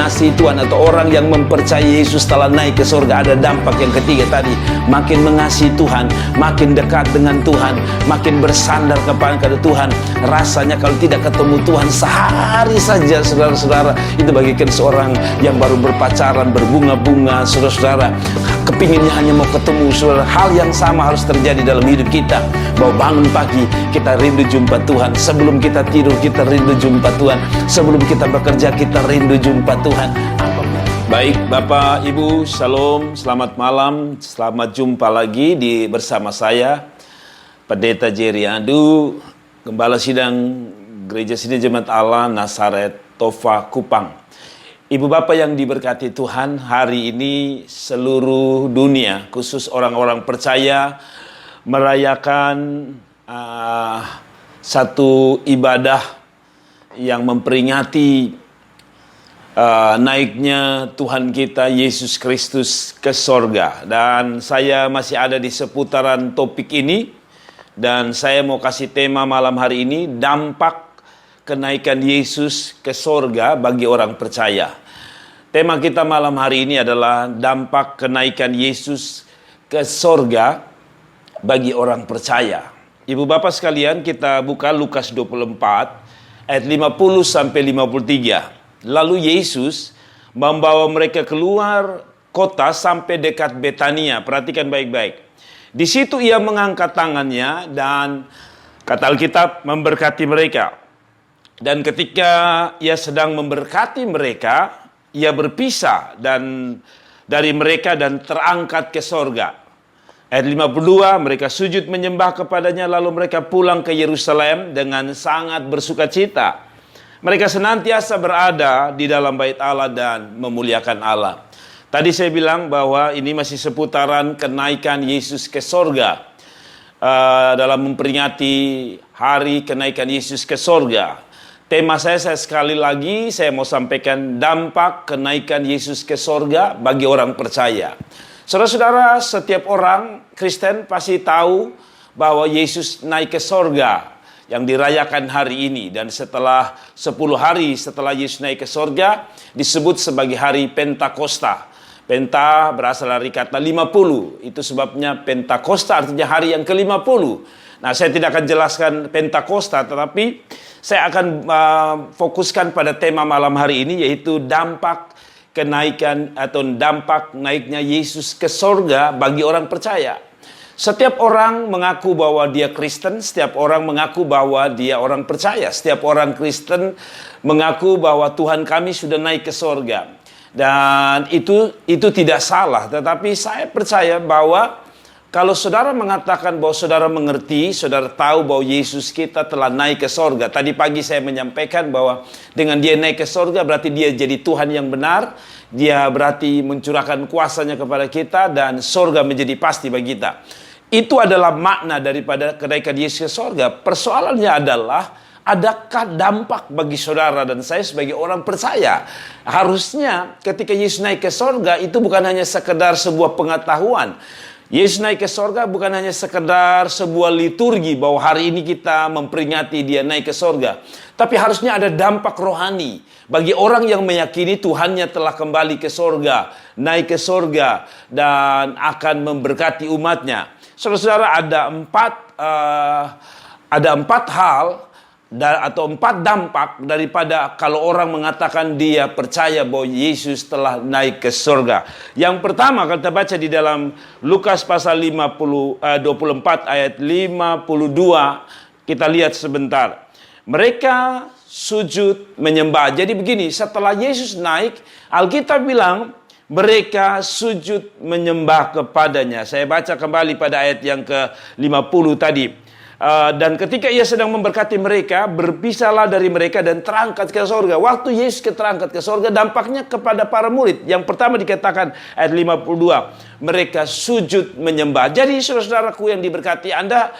mengasihi Tuhan atau orang yang mempercayai Yesus telah naik ke surga, ada dampak yang ketiga tadi. Makin mengasihi Tuhan, makin dekat dengan Tuhan, makin bersandar kepada Tuhan. Rasanya kalau tidak ketemu Tuhan sehari saja, saudara-saudara, itu bagikan seorang yang baru berpacaran, berbunga-bunga, saudara-saudara, kepinginnya hanya mau ketemu. Saudara, hal yang sama harus terjadi dalam hidup kita. Bahwa bangun pagi kita rindu jumpa Tuhan, sebelum kita tidur kita rindu jumpa Tuhan, sebelum kita bekerja kita rindu jumpa Tuhan. Baik Bapak Ibu, Shalom, selamat malam, selamat jumpa lagi bersama saya Pendeta Jerry Adu, Gembala Sidang Gereja Sidang Jemaat Allah Nazaret Tofa Kupang. Ibu Bapak yang diberkati Tuhan, hari ini seluruh dunia, khusus orang-orang percaya, merayakan satu ibadah yang memperingati naiknya Tuhan kita Yesus Kristus ke sorga. Dan saya masih ada di seputaran topik ini, dan saya mau kasih tema malam hari ini, dampak kenaikan Yesus ke sorga bagi orang percaya. Tema kita malam hari ini adalah dampak kenaikan Yesus ke sorga bagi orang percaya. Ibu Bapak sekalian, kita buka Lukas 24 ayat 50 sampai 53. Lalu Yesus membawa mereka keluar kota sampai dekat Betania. Perhatikan baik-baik. Di situ ia mengangkat tangannya dan kata Alkitab memberkati mereka. Dan ketika ia sedang memberkati mereka, ia berpisah dari mereka dan terangkat ke sorga. Ayat 52, mereka sujud menyembah kepadanya, lalu mereka pulang ke Yerusalem dengan sangat bersukacita. Mereka senantiasa berada di dalam bait Allah dan memuliakan Allah. Tadi saya bilang bahwa ini masih seputaran kenaikan Yesus ke sorga. Dalam memperingati hari kenaikan Yesus ke sorga. Tema saya sekali lagi, saya mau sampaikan dampak kenaikan Yesus ke sorga bagi orang percaya. Saudara-saudara, setiap orang Kristen pasti tahu bahwa Yesus naik ke sorga yang dirayakan hari ini. Dan setelah 10 hari setelah Yesus naik ke sorga, disebut sebagai hari Pentakosta. Penta berasal dari kata 50. Itu sebabnya Pentakosta artinya hari yang ke-50. Nah, saya tidak akan jelaskan Pentakosta, tetapi saya akan fokuskan pada tema malam hari ini, yaitu dampak kenaikan atau dampak naiknya Yesus ke sorga bagi orang percaya. Setiap orang mengaku bahwa dia Kristen, setiap orang mengaku bahwa dia orang percaya. Setiap orang Kristen mengaku bahwa Tuhan kami sudah naik ke sorga. Dan itu tidak salah, tetapi saya percaya bahwa kalau saudara mengatakan bahwa saudara mengerti, saudara tahu bahwa Yesus kita telah naik ke sorga. Tadi pagi saya menyampaikan bahwa dengan dia naik ke sorga berarti dia jadi Tuhan yang benar. Dia berarti mencurahkan kuasanya kepada kita dan sorga menjadi pasti bagi kita. Itu adalah makna daripada kenaikan Yesus ke sorga. Persoalannya adalah, adakah dampak bagi saudara dan saya sebagai orang percaya? Harusnya ketika Yesus naik ke sorga itu bukan hanya sekedar sebuah pengetahuan. Yesus naik ke sorga bukan hanya sekedar sebuah liturgi bahwa hari ini kita memperingati dia naik ke sorga. Tapi harusnya ada dampak rohani bagi orang yang meyakini Tuhannya telah kembali ke sorga, naik ke sorga dan akan memberkati umatnya. Saudara-saudara, ada empat hal atau 4 dampak daripada kalau orang mengatakan dia percaya bahwa Yesus telah naik ke surga. Yang pertama, kalau kita baca di dalam Lukas pasal 24 ayat 52, kita lihat sebentar. Mereka sujud menyembah. Jadi begini, setelah Yesus naik, Alkitab bilang mereka sujud menyembah kepadanya. Saya baca kembali pada ayat yang ke-50 tadi. Dan ketika ia sedang memberkati mereka, berpisahlah dari mereka dan terangkat ke sorga. Waktu Yesus terangkat ke sorga, dampaknya kepada para murid. Yang pertama dikatakan ayat 52, mereka sujud menyembah. Jadi saudara-saudaraku yang diberkati, Anda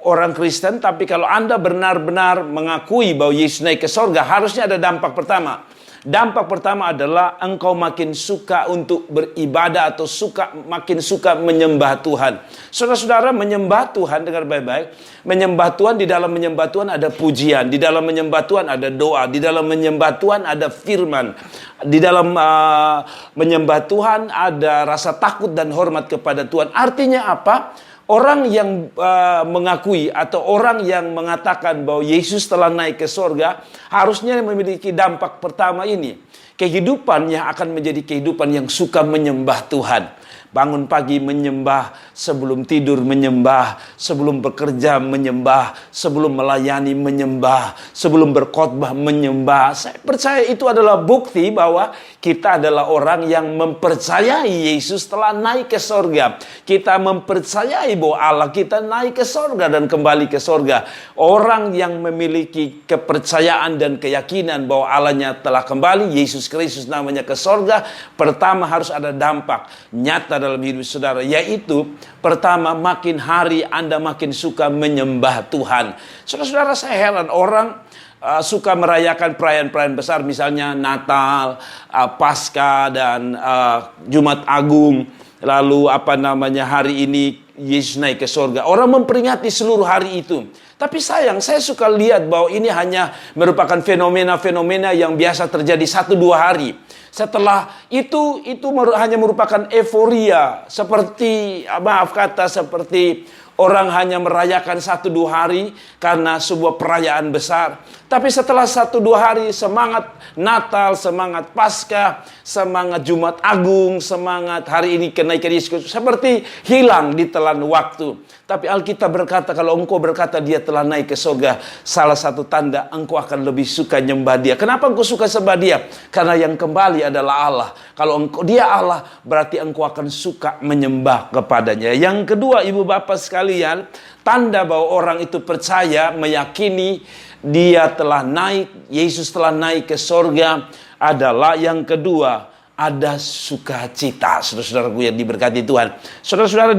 orang Kristen, tapi kalau Anda benar-benar mengakui bahwa Yesus naik ke sorga, harusnya ada dampak pertama. Dampak pertama adalah engkau makin suka untuk beribadah atau makin suka menyembah Tuhan. Saudara-saudara, menyembah Tuhan, dengar baik-baik. Menyembah Tuhan, di dalam menyembah Tuhan ada pujian, di dalam menyembah Tuhan ada doa, di dalam menyembah Tuhan ada firman, di dalam menyembah Tuhan ada rasa takut dan hormat kepada Tuhan. Artinya apa? Orang yang mengakui atau orang yang mengatakan bahwa Yesus telah naik ke sorga harusnya memiliki dampak pertama ini. Kehidupannya akan menjadi kehidupan yang suka menyembah Tuhan. Bangun pagi menyembah, sebelum tidur menyembah, sebelum bekerja menyembah, sebelum melayani menyembah, sebelum berkhotbah menyembah. Saya percaya itu adalah bukti bahwa kita adalah orang yang mempercayai Yesus telah naik ke sorga. Kita mempercayai bahwa Allah kita naik ke sorga dan kembali ke sorga. Orang yang memiliki kepercayaan dan keyakinan bahwa Allahnya telah kembali, Yesus Kristus namanya ke sorga, pertama harus ada dampak nyata dalam hidup saudara, yaitu pertama, makin hari Anda makin suka menyembah Tuhan. Saudara-saudara, saya heran orang suka merayakan perayaan-perayaan besar, misalnya Natal, Paskah, dan Jumat Agung. Lalu hari ini Yesus naik ke sorga. Orang memperingati seluruh hari itu. Tapi sayang, saya suka lihat bahwa ini hanya merupakan fenomena-fenomena yang biasa terjadi 1-2 hari. Setelah itu hanya merupakan euforia. Seperti orang hanya merayakan 1-2 hari karena sebuah perayaan besar. Tapi setelah 1-2 hari, semangat Natal, semangat Paskah, semangat Jumat Agung, semangat hari ini kenaikan Yesus seperti hilang di telan waktu. Tapi Alkitab berkata, kalau engkau berkata dia telah naik ke surga, salah satu tanda engkau akan lebih suka nyembah dia. Kenapa engkau suka sembah dia? Karena yang kembali adalah Allah. Kalau dia Allah, berarti engkau akan suka menyembah kepadanya. Yang kedua, ibu bapak sekalian, tanda bahwa orang itu percaya, meyakini dia telah naik, Yesus telah naik ke sorga adalah yang kedua, ada sukacita. Saudara-saudaraku yang diberkati Tuhan. Saudara-saudara,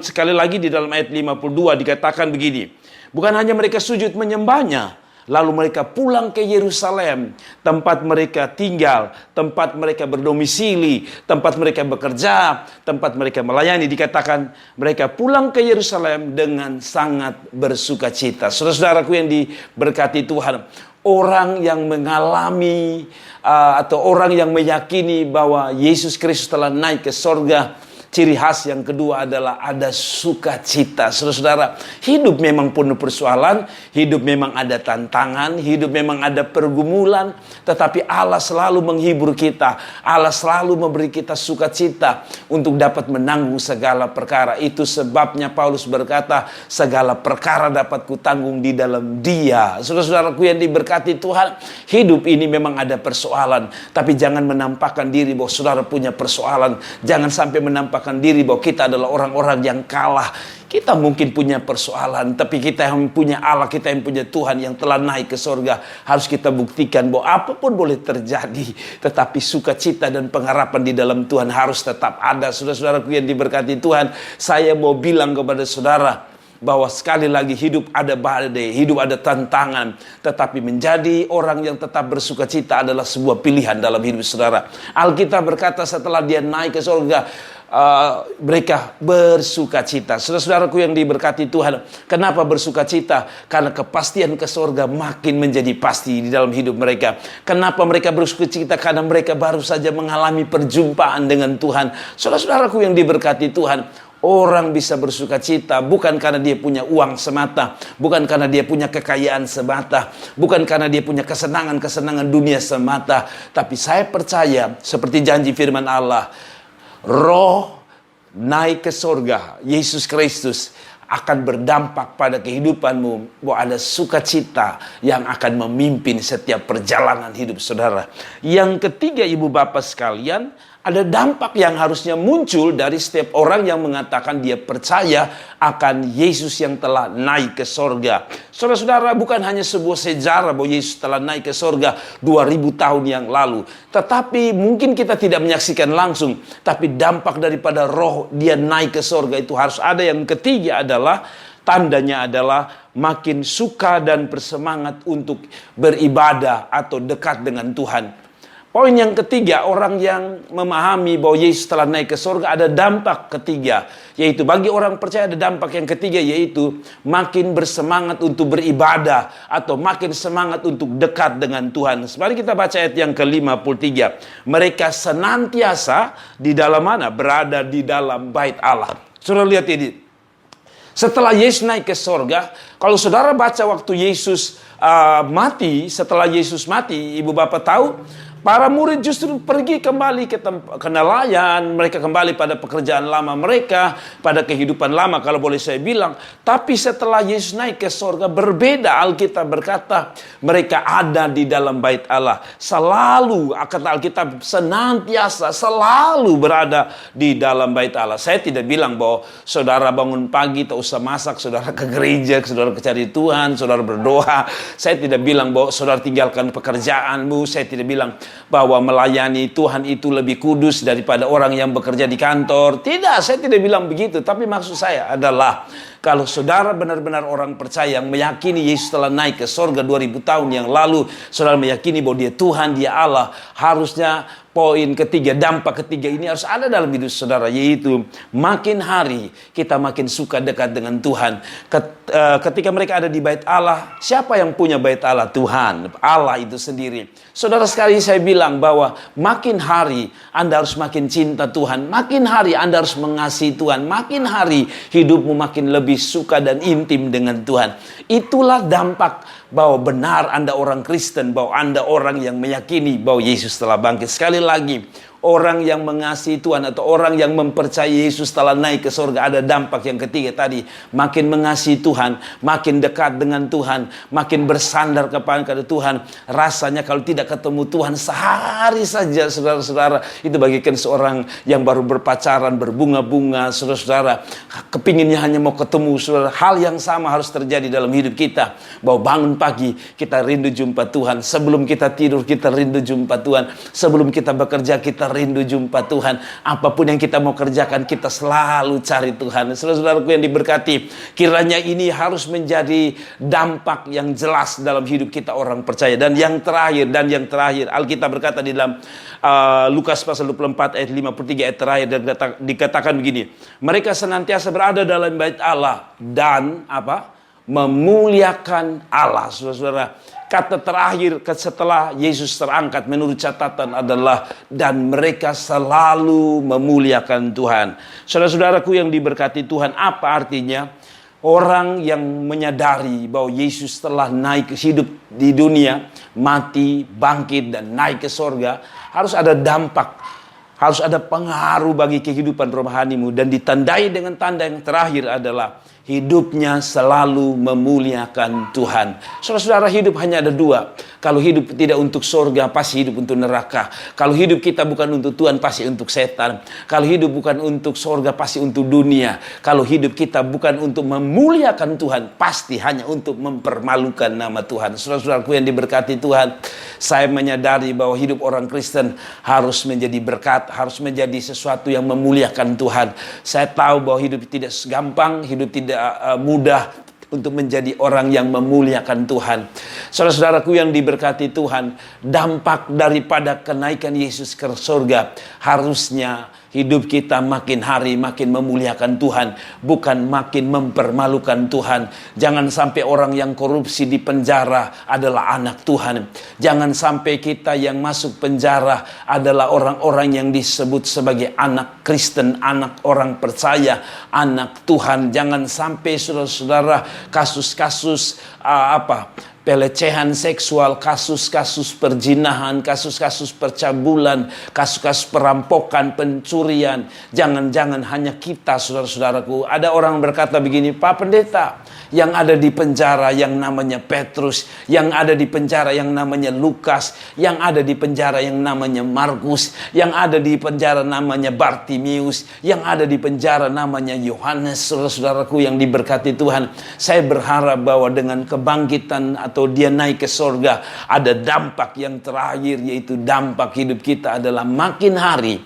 sekali lagi di dalam ayat 52 dikatakan begini. Bukan hanya mereka sujud menyembahnya, lalu mereka pulang ke Yerusalem, tempat mereka tinggal, tempat mereka berdomisili, tempat mereka bekerja, tempat mereka melayani. Dikatakan mereka pulang ke Yerusalem dengan sangat bersukacita. Saudara-saudaraku yang diberkati Tuhan, orang yang mengalami atau orang yang meyakini bahwa Yesus Kristus telah naik ke sorga, ciri khas yang kedua adalah ada sukacita. Saudara-saudara, hidup memang penuh persoalan, hidup memang ada tantangan, hidup memang ada pergumulan, tetapi Allah selalu menghibur kita. Allah selalu memberi kita sukacita untuk dapat menanggung segala perkara. Itu sebabnya Paulus berkata, segala perkara dapat kutanggung di dalam Dia. Saudara-saudaraku yang diberkati Tuhan, hidup ini memang ada persoalan, tapi jangan menampakkan diri bahwa saudara punya persoalan. Jangan sampai menampakkan diri bahwa kita adalah orang-orang yang kalah. Kita mungkin punya persoalan, tapi kita yang punya Allah, kita yang punya Tuhan yang telah naik ke sorga. Harus kita buktikan bahwa apapun boleh terjadi, tetapi sukacita dan pengharapan di dalam Tuhan harus tetap ada. Saudara-saudaraku yang diberkati Tuhan, saya mau bilang kepada saudara bahwa sekali lagi hidup ada badai, hidup ada tantangan, tetapi menjadi orang yang tetap bersukacita adalah sebuah pilihan dalam hidup saudara. Alkitab berkata setelah dia naik ke surga, mereka bersukacita. Saudara-saudaraku yang diberkati Tuhan, kenapa bersukacita? Karena kepastian ke surga makin menjadi pasti di dalam hidup mereka. Kenapa mereka bersukacita? Karena mereka baru saja mengalami perjumpaan dengan Tuhan. Saudara-saudaraku yang diberkati Tuhan, orang bisa bersukacita bukan karena dia punya uang semata, bukan karena dia punya kekayaan semata, bukan karena dia punya kesenangan-kesenangan dunia semata. Tapi saya percaya seperti janji firman Allah, Roh naik ke surga, Yesus Kristus akan berdampak pada kehidupanmu, bahwa ada sukacita yang akan memimpin setiap perjalanan hidup saudara. Yang ketiga, ibu bapak sekalian, ada dampak yang harusnya muncul dari setiap orang yang mengatakan dia percaya akan Yesus yang telah naik ke sorga. Saudara-saudara, bukan hanya sebuah sejarah bahwa Yesus telah naik ke sorga 2000 tahun yang lalu. Tetapi mungkin kita tidak menyaksikan langsung. Tapi dampak daripada roh dia naik ke sorga itu harus ada. Yang ketiga adalah, tandanya adalah makin suka dan bersemangat untuk beribadah atau dekat dengan Tuhan. Poin yang ketiga, orang yang memahami bahwa Yesus telah naik ke surga, ada dampak ketiga. Yaitu bagi orang percaya ada dampak yang ketiga, yaitu makin bersemangat untuk beribadah atau makin semangat untuk dekat dengan Tuhan. Mari kita baca ayat yang ke-53. Mereka senantiasa di dalam mana? Berada di dalam bait Allah. Saudara lihat ini. Setelah Yesus naik ke surga, kalau saudara baca waktu Yesus mati, setelah Yesus mati, ibu bapak tahu, para murid justru pergi kembali ke nelayan, mereka kembali pada pekerjaan lama mereka, pada kehidupan lama kalau boleh saya bilang. Tapi setelah Yesus naik ke surga, berbeda. Alkitab berkata, mereka ada di dalam bait Allah. Selalu, kata Alkitab, senantiasa, selalu berada di dalam bait Allah. Saya tidak bilang bahwa saudara bangun pagi, tak usah masak, saudara ke gereja, saudara cari Tuhan, saudara berdoa. Saya tidak bilang bahwa saudara tinggalkan pekerjaanmu, saya tidak bilang bahwa melayani Tuhan itu lebih kudus daripada orang yang bekerja di kantor. Tidak, saya tidak bilang begitu. Tapi maksud saya adalah, kalau saudara benar-benar orang percaya yang meyakini Yesus telah naik ke surga 2000 tahun yang lalu, saudara meyakini bahwa dia Tuhan, dia Allah, harusnya poin ketiga, dampak ketiga ini harus ada dalam hidup saudara, yaitu makin hari kita makin suka dekat dengan Tuhan. Ketika mereka ada di bait Allah, siapa yang punya bait Allah? Tuhan, Allah itu sendiri. Saudara sekali, saya bilang bahwa makin hari Anda harus makin cinta Tuhan, makin hari Anda harus mengasihi Tuhan, makin hari hidupmu makin lebih suka dan intim dengan Tuhan. Itulah dampak bahwa benar Anda orang Kristen, bahwa Anda orang yang meyakini bahwa Yesus telah bangkit. Sekali lagi, orang yang mengasihi Tuhan atau orang yang mempercayai Yesus telah naik ke surga, ada dampak yang ketiga tadi. Makin mengasihi Tuhan, makin dekat dengan Tuhan, makin bersandar kepada Tuhan. Rasanya kalau tidak ketemu Tuhan sehari saja, saudara-saudara, itu bagikan seorang yang baru berpacaran, berbunga-bunga, saudara-saudara, kepinginnya hanya mau ketemu. Saudara, hal yang sama harus terjadi dalam hidup kita, bahwa bangun pagi kita rindu jumpa Tuhan, sebelum kita tidur kita rindu jumpa Tuhan, sebelum kita bekerja kita rindu jumpa Tuhan. Apapun yang kita mau kerjakan, kita selalu cari Tuhan. Saudara-saudaraku yang diberkati, kiranya ini harus menjadi dampak yang jelas dalam hidup kita orang percaya. Dan yang terakhir, Alkitab berkata di dalam Lukas pasal 24 ayat 53 ayat terakhir, dikatakan begini, mereka senantiasa berada dalam bait Allah dan memuliakan Allah. Saudara-saudara, kata terakhir setelah Yesus terangkat menurut catatan adalah, dan mereka selalu memuliakan Tuhan. Saudara-saudaraku yang diberkati Tuhan, apa artinya? Orang yang menyadari bahwa Yesus telah naik hidup di dunia, mati, bangkit, dan naik ke surga, harus ada dampak, harus ada pengaruh bagi kehidupan rohanimu. Dan ditandai dengan tanda yang terakhir adalah hidupnya selalu memuliakan Tuhan. Saudara-saudara, hidup hanya ada dua. Kalau hidup tidak untuk surga, pasti hidup untuk neraka. Kalau hidup kita bukan untuk Tuhan, pasti untuk setan. Kalau hidup bukan untuk surga, pasti untuk dunia. Kalau hidup kita bukan untuk memuliakan Tuhan, pasti hanya untuk mempermalukan nama Tuhan. Saudara-saudaraku yang diberkati Tuhan, saya menyadari bahwa hidup orang Kristen harus menjadi berkat, harus menjadi sesuatu yang memuliakan Tuhan. Saya tahu bahwa hidup tidak gampang, hidup tidak mudah untuk menjadi orang yang memuliakan Tuhan. Saudara-saudaraku yang diberkati Tuhan, dampak daripada kenaikan Yesus ke surga, harusnya hidup kita makin hari makin memuliakan Tuhan, bukan makin mempermalukan Tuhan. Jangan sampai orang yang korupsi di penjara adalah anak Tuhan. Jangan sampai kita yang masuk penjara adalah orang-orang yang disebut sebagai anak Kristen, anak orang percaya, anak Tuhan. Jangan sampai saudara-saudara kasus-kasus pelecehan seksual, kasus-kasus perzinahan, kasus-kasus percabulan, kasus-kasus perampokan, pencurian. Jangan-jangan hanya kita, saudara-saudaraku. Ada orang berkata begini, Pak Pendeta, yang ada di penjara yang namanya Petrus, yang ada di penjara yang namanya Lukas, yang ada di penjara yang namanya Markus, yang ada di penjara namanya Bartimius, yang ada di penjara namanya Yohanes. Saudara-saudaraku yang diberkati Tuhan, saya berharap bahwa dengan kebangkitan atau dia naik ke surga, ada dampak yang terakhir, yaitu dampak hidup kita adalah makin hari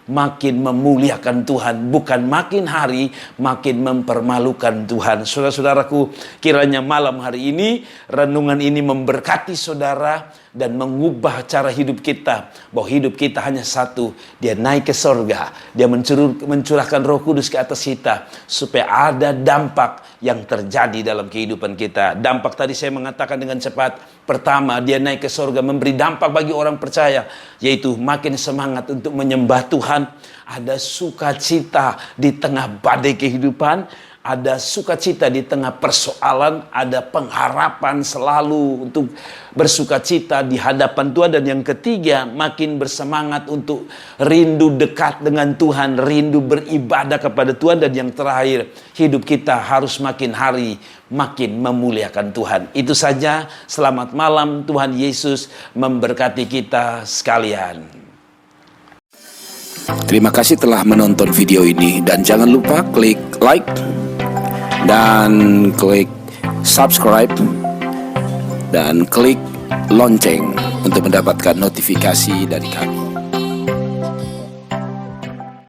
makin memuliakan Tuhan, bukan makin hari makin mempermalukan memuliakan Tuhan. Saudara-saudaraku, kiranya malam hari ini renungan ini memberkati saudara dan mengubah cara hidup kita, bahwa hidup kita hanya satu, dia naik ke sorga, dia mencurahkan Roh Kudus ke atas kita, supaya ada dampak yang terjadi dalam kehidupan kita. Dampak tadi saya mengatakan dengan cepat. Pertama, dia naik ke sorga, memberi dampak bagi orang percaya, yaitu makin semangat untuk menyembah Tuhan. Ada sukacita di tengah badai kehidupan, ada sukacita di tengah persoalan, ada pengharapan selalu untuk bersukacita di hadapan Tuhan. Dan yang ketiga, makin bersemangat untuk rindu dekat dengan Tuhan, rindu beribadah kepada Tuhan. Dan yang terakhir, hidup kita harus makin hari makin memuliakan Tuhan. Itu saja, selamat malam, Tuhan Yesus memberkati kita sekalian. Terima kasih telah menonton video ini, dan jangan lupa klik like dan klik subscribe dan klik lonceng untuk mendapatkan notifikasi dari kami.